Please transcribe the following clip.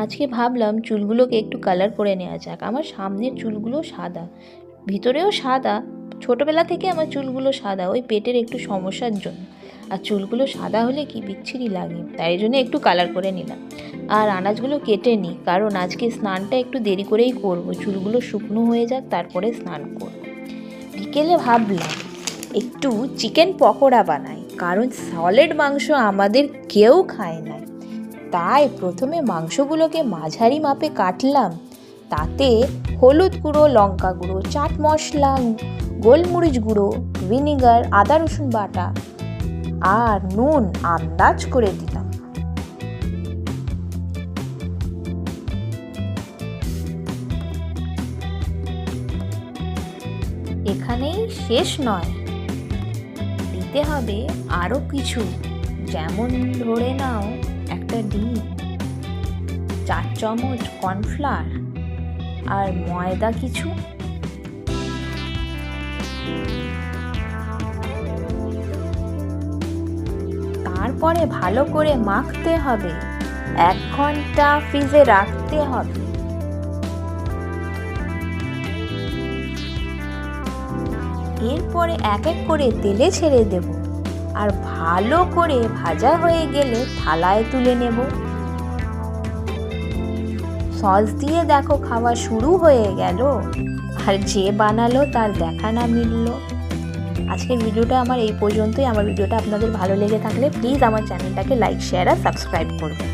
আজকে ভাবলাম চুলগুলোকে একটু কালার করে নেওয়া যাক। আমার সামনের চুলগুলো সাদা, ভিতরেও সাদা। ছোটোবেলা থেকে আমার চুলগুলো সাদা, ওই পেটের একটু সমস্যার জন্য। আর চুলগুলো সাদা হলে কি বিচ্ছিরি লাগে, তাই জন্য একটু কালার করে নিলাম। আর আনাজগুলো কেটে নিই, কারণ আজকে স্নানটা একটু দেরি করেই করব। চুলগুলো শুকনো হয়ে যাক, তারপরে স্নান করব। বিকেলে ভাবলাম একটু চিকেন পকোড়া বানাই, কারণ সলিড মাংস আমাদের কেউ খায় না। তাই প্রথমে মাংসগুলোকে মাঝারি মাপে কাটলাম। তাতে হলুদ গুঁড়ো, লঙ্কা গুঁড়ো, চাট মশলা, গোলমরিচ গুঁড়ো, ভিনিগার, আদা রসুন বাটা আর নুন আন্দাজ করে দিলাম। এখানেই শেষ নয়, দিতে হবে আরও কিছু, যেমন ধরে নাও একটা ডিম, 4 চামচ কর্নফ্লাওয়ার আর ময়দা কিছু। তারপরে ভালো করে মাখতে হবে, 1 ঘন্টা ফ্রিজে রাখতে হবে। এরপরে এক এক করে তেলে ছেড়ে দেব, আর ভালো করে ভাজা হয়ে গেলে থালায় তুলে নেব। সস দিয়ে দেখো খাওয়া শুরু হয়ে গেল, আর যে বানালো তার দেখা না মিলল। আজকের ভিডিওটা আমার এই পর্যন্তই। আমার ভিডিওটা আপনাদের ভালো লেগে থাকলে প্লিজ আমার চ্যানেলটাকে লাইক, শেয়ার আর সাবস্ক্রাইব করবেন।